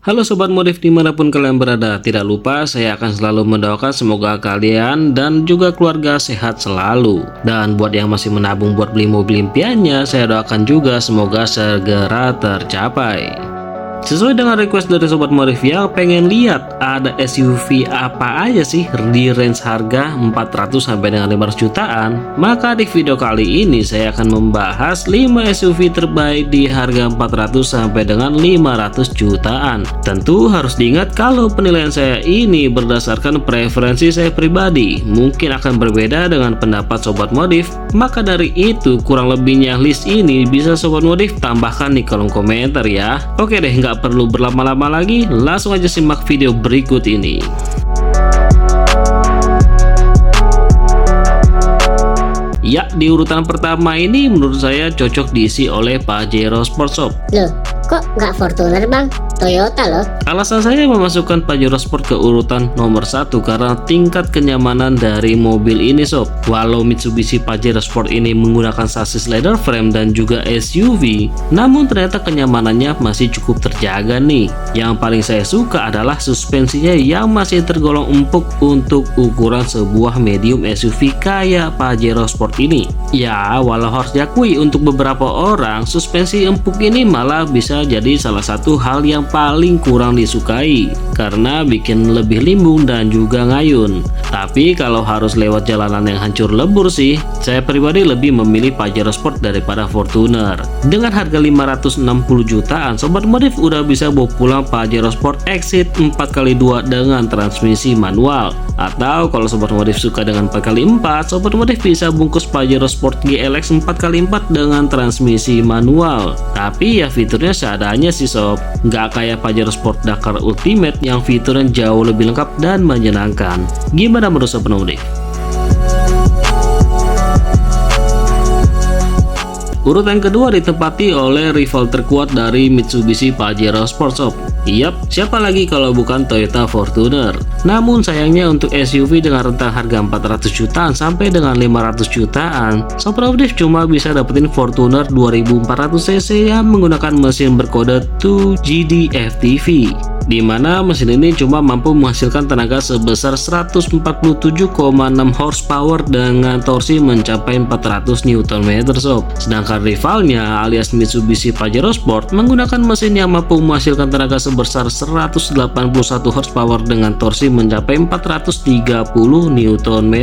Halo Sobat Modif dimanapun kalian berada, tidak lupa saya akan selalu mendoakan semoga kalian dan juga keluarga sehat selalu. Dan buat yang masih menabung buat beli mobil impiannya, saya doakan juga semoga segera tercapai. Sesuai dengan request dari Sobat Modif yang pengen lihat ada SUV apa aja sih di range harga 400 sampai dengan 500 jutaan, maka di video kali ini saya akan membahas 5 SUV terbaik di harga 400 sampai dengan 500 jutaan. Tentu harus diingat kalau penilaian saya ini berdasarkan preferensi saya pribadi, mungkin akan berbeda dengan pendapat Sobat Modif. Maka dari itu kurang lebihnya list ini bisa Sobat Modif tambahkan di kolom komentar ya. Oke deh, nggak perlu berlama-lama lagi, langsung aja simak video berikut ini. Ya, di urutan pertama ini menurut saya cocok diisi oleh Pajero Sport Shop. Loh, kok nggak Fortuner bang? Toyota loh. Alasan saya memasukkan Pajero Sport ke urutan nomor 1 karena tingkat kenyamanan dari mobil ini sob. Walau Mitsubishi Pajero Sport ini menggunakan sasis leather frame dan juga SUV, namun ternyata kenyamanannya masih cukup terjaga nih. Yang paling saya suka adalah suspensinya yang masih tergolong empuk untuk ukuran sebuah medium SUV kayak Pajero Sport ini. Ya, walau harus diakui untuk beberapa orang suspensi empuk ini malah bisa jadi salah satu hal yang paling kurang disukai karena bikin lebih limbung dan juga ngayun. Tapi kalau harus lewat jalanan yang hancur lebur sih, saya pribadi lebih memilih Pajero Sport daripada Fortuner. Dengan harga 560 jutaan, Sobat Modif udah bisa bawa pulang Pajero Sport Exit 4x2 dengan transmisi manual. Atau kalau Sobat Modif suka dengan 4x4, Sobat Modif bisa bungkus Pajero Sport GLX 4x4 dengan transmisi manual. Tapi ya fiturnya seadanya sih sob, nggak kayak Pajero Sport Dakar Ultimate yang fiturnya jauh lebih lengkap dan menyenangkan. Gimana menurut Sobat Modif? Urutan kedua ditempati oleh rival terkuat dari Mitsubishi Pajero Sport Shop. Yap, siapa lagi kalau bukan Toyota Fortuner. Namun sayangnya untuk SUV dengan rentang harga 400 jutaan sampai dengan 500 jutaan, Sobat Modif cuma bisa dapetin Fortuner 2400cc yang menggunakan mesin berkode 2GD FTV, di mana mesin ini cuma mampu menghasilkan tenaga sebesar 147,6 horsepower dengan torsi mencapai 400 Nm sob. Sedangkan rivalnya alias Mitsubishi Pajero Sport menggunakan mesin yang mampu menghasilkan tenaga sebesar 181 horsepower dengan torsi mencapai 430 Nm.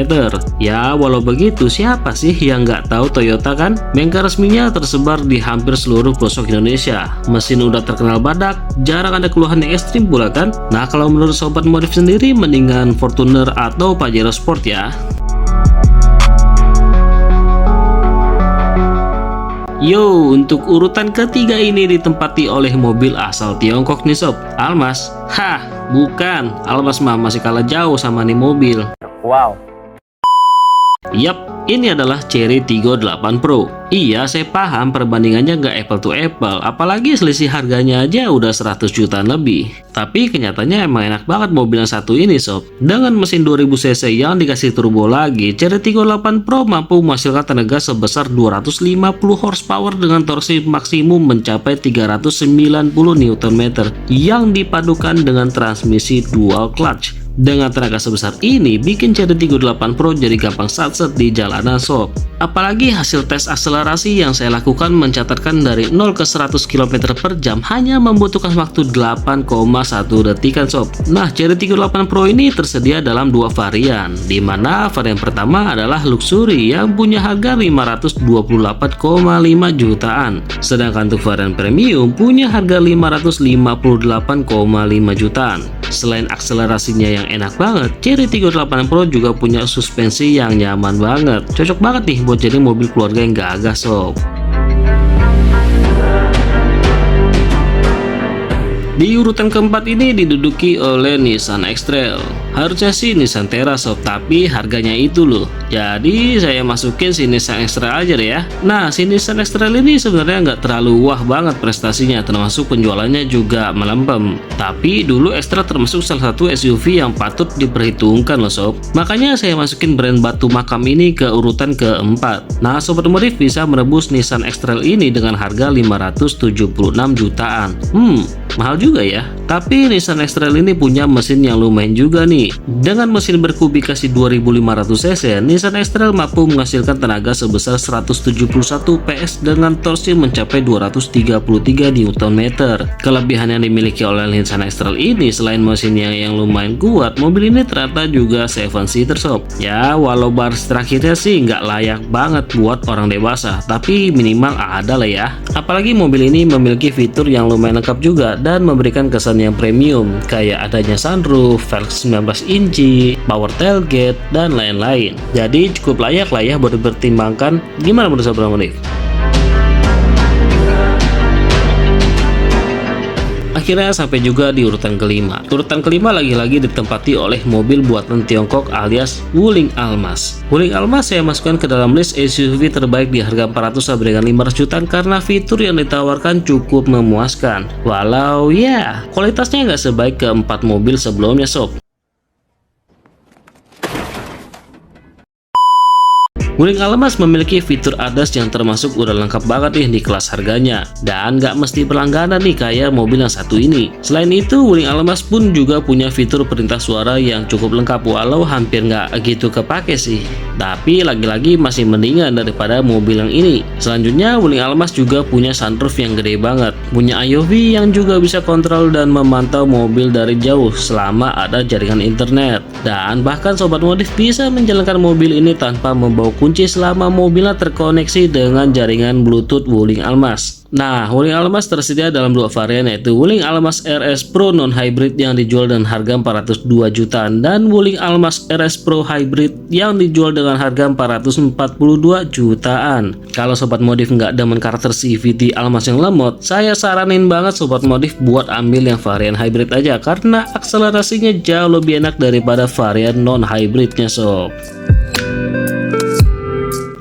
Ya, walau begitu siapa sih yang nggak tahu Toyota kan? Bengkel resminya tersebar di hampir seluruh pelosok Indonesia. Mesin udah terkenal badak, jarang ada keluhan yang ekstrim pula kan? Nah, kalau menurut Sobat Modif sendiri mendingan Fortuner atau Pajero Sport ya? Yo, untuk urutan ketiga ini ditempati oleh mobil asal Tiongkok nih sob, Almas. Hah, bukan, Almas mah masih kalah jauh sama nih mobil. Wow. Yap, ini adalah Chery Tiggo 8 Pro. Iya, saya paham perbandingannya nggak apple to apple, apalagi selisih harganya aja udah 100 jutaan lebih. Tapi kenyataannya emang enak banget mobil yang satu ini sob. Dengan mesin 2000cc yang dikasih turbo lagi, Chery Tiggo 8 Pro mampu menghasilkan tenaga sebesar 250 horsepower dengan torsi maksimum mencapai 390 Nm yang dipadukan dengan transmisi dual clutch. Dengan tenaga sebesar ini, bikin Chery Tiggo 8 Pro jadi gampang satset di jalanan sob. Apalagi hasil tes akselerasi yang saya lakukan mencatatkan dari 0 ke 100 km per jam hanya membutuhkan waktu 8,1 detikan sob. Nah, Chery Tiggo 8 Pro ini tersedia dalam dua varian, dimana varian pertama adalah luxury yang punya harga 528,5 jutaan. Sedangkan untuk varian premium punya harga 558,5 jutaan. Selain akselerasinya yang enak banget, Chery Tiggo 8 Pro juga punya suspensi yang nyaman banget. Cocok banget nih buat jadi mobil keluarga yang gagah sob. Di urutan keempat ini diduduki oleh Nissan X-Trail. Harusnya sih Nissan Terra sob, tapi harganya itu loh. Jadi saya masukin si Nissan X-Trail aja deh ya. Nah, si Nissan X-Trail ini sebenarnya nggak terlalu wah banget prestasinya, termasuk penjualannya juga melempem. Tapi dulu X-Trail termasuk salah satu SUV yang patut diperhitungkan loh sob. Makanya saya masukin brand batu makam ini ke urutan keempat. Nah, Sobat Modif bisa merebus Nissan X-Trail ini dengan harga 576 jutaan. Mahal juga ya. Tapi Nissan X-Trail ini punya mesin yang lumayan juga nih. Dengan mesin berkubikasi 2500 cc, Nissan X-Trail mampu menghasilkan tenaga sebesar 171 PS dengan torsi mencapai 233 Nm. Kelebihan yang dimiliki oleh Nissan X-Trail ini selain mesinnya yang lumayan kuat, mobil ini ternyata juga 7-seater sob. Ya, walau baris terakhirnya sih nggak layak banget buat orang dewasa, tapi minimal ada lah ya. Apalagi mobil ini memiliki fitur yang lumayan lengkap juga dan memberikan kesan yang premium, kayak adanya sunroof, velg 19 inci, power tailgate, dan lain-lain. Jadi cukup layak lah ya buat dipertimbangkan. Gimana menurut Sobat Motif? Akhirnya sampai juga di urutan kelima. Urutan kelima lagi-lagi ditempati oleh mobil buatan Tiongkok alias Wuling Almas. Wuling Almas saya masukkan ke dalam list SUV terbaik di harga 400 sampai dengan 500 jutaan karena fitur yang ditawarkan cukup memuaskan. Walau ya, kualitasnya nggak sebaik keempat mobil sebelumnya sob. Wuling Almas memiliki fitur ADAS yang termasuk udah lengkap banget nih di kelas harganya, dan nggak mesti berlangganan nih kayak mobil yang satu ini. Selain itu, Wuling Almas pun juga punya fitur perintah suara yang cukup lengkap walau hampir nggak gitu kepake sih. Tapi lagi-lagi masih mendingan daripada mobil yang ini. Selanjutnya, Wuling Almas juga punya sunroof yang gede banget, punya IOV yang juga bisa kontrol dan memantau mobil dari jauh selama ada jaringan internet. Dan bahkan Sobat Modif bisa menjalankan mobil ini tanpa membawa kunci selama mobilnya terkoneksi dengan jaringan Bluetooth Wuling Almas. Nah, Wuling Almas tersedia dalam dua varian, yaitu Wuling Almas RS Pro non-hybrid yang dijual dengan harga 402 jutaan dan Wuling Almas RS Pro Hybrid yang dijual dengan harga 442 jutaan. Kalau Sobat Modif nggak demen karakter CVT Almas yang lemot, saya saranin banget Sobat Modif buat ambil yang varian hybrid aja karena akselerasinya jauh lebih enak daripada varian non-hybridnya sob.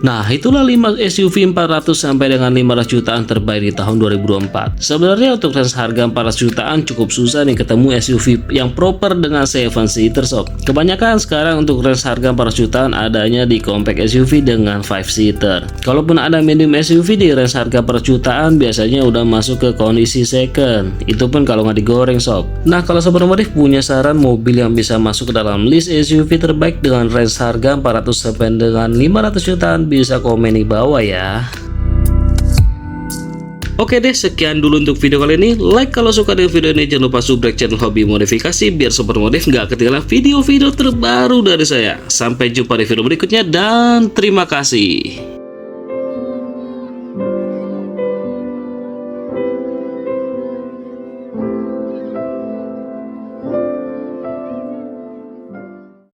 Nah, itulah 5 SUV 400 sampai dengan 500 jutaan terbaik di tahun 2024. Sebenarnya untuk range harga 400 jutaan cukup susah nih ketemu SUV yang proper dengan 7-seater sob. Kebanyakan sekarang untuk range harga 400 jutaan adanya di compact SUV dengan 5-seater. Kalaupun ada medium SUV di range harga 400 jutaan biasanya udah masuk ke kondisi second. Itu pun kalau nggak digoreng sob. Nah, kalau Sobat Modif punya saran mobil yang bisa masuk ke dalam list SUV terbaik dengan range harga 400 sampai dengan 500 jutaan, bisa komen di bawah ya. Oke deh, sekian dulu untuk video kali ini. Like kalau suka dengan video ini, jangan lupa subscribe channel Hobi Modifikasi biar Sobat Modif nggak ketinggalan video-video terbaru dari saya. Sampai jumpa di video berikutnya dan terima kasih.